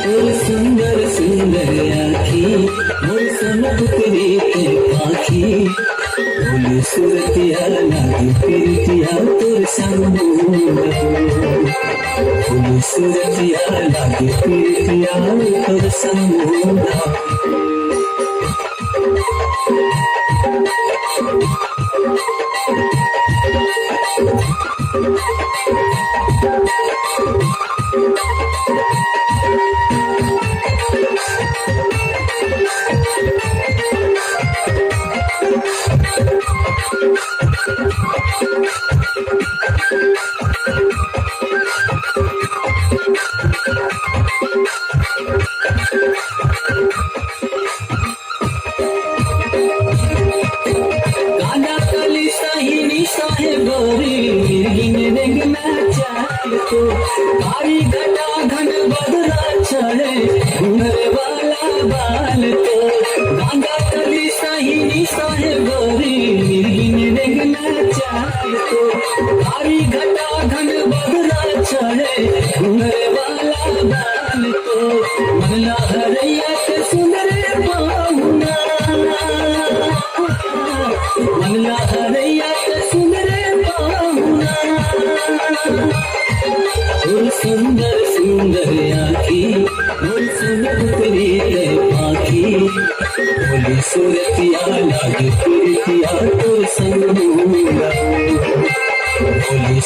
तोर सुंदर सुंदर आखी मोर सन पुतरी के आखी बोली सूरतिया लागे प्रीतिया तोर संग बोली सूरतिया लागे प्रीतिया तोर संग कारी घटा घन बदला चढ़े घूमने वाला बाल तो गांगा कली सही साहे गोरी निर्गिन देखना चाहे तो कारी घटा घन बदला चढ़े घूमने वाला बाल तो मनला हरैया के सुंदर पाहुना मनला हरैया के सुंदर पाहुना सुंदर सुंदर आखी मोर सन पुतरी के आखी बोली सूरतिया लागे प्रीतिया तोर संग बोली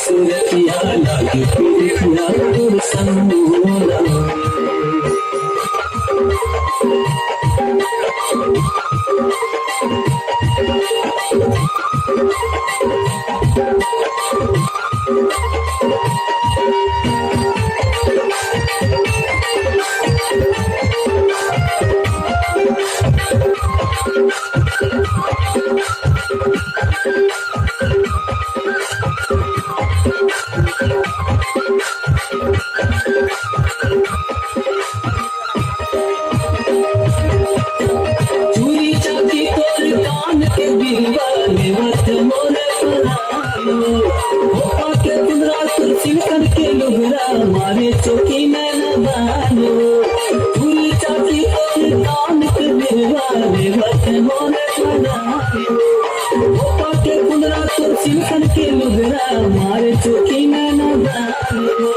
सूरतिया लागे प्रीतिया तोर संग मारे चौकी में न बानो फूल चाची और कान के बिरवा बेवत मोने बनायो ओपा के कुंदरा तो सिंसन के लुगरा मारे चौकी में न बानो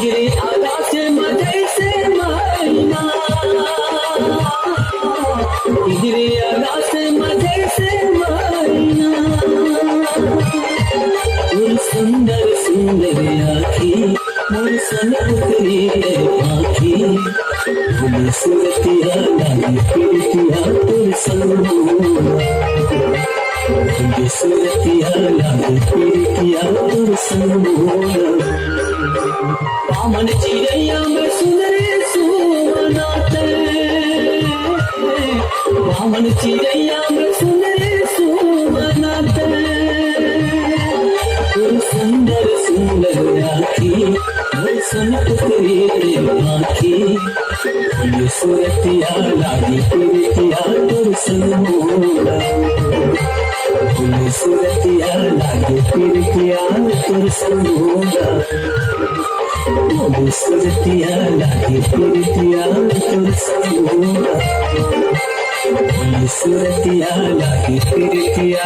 गिरे आकाश से मजे से मायना गिरे आकाश से मजे से मायना सुंदर सुंदर आखी मोर सन पुतरी के आखी बोली सूरतिया लागे प्रीतिया तोर संग बोली सूरतिया लागे प्रीतिया तोर संग पामन चिड़ैया में सुंदर सुमनाते पामन चिड़ैया में सुंदर सुमनाते सुंदर सुंदर आखी मोर सन पुतरी के आखी बोली सूरतिया लागे प्रीतिया तोर संग बोली सूरतिया लागे प्रीतिया तोर संग बोली सूरतिया लागे प्रीतिया तोर संग बोली सूरतिया लागे प्रीतिया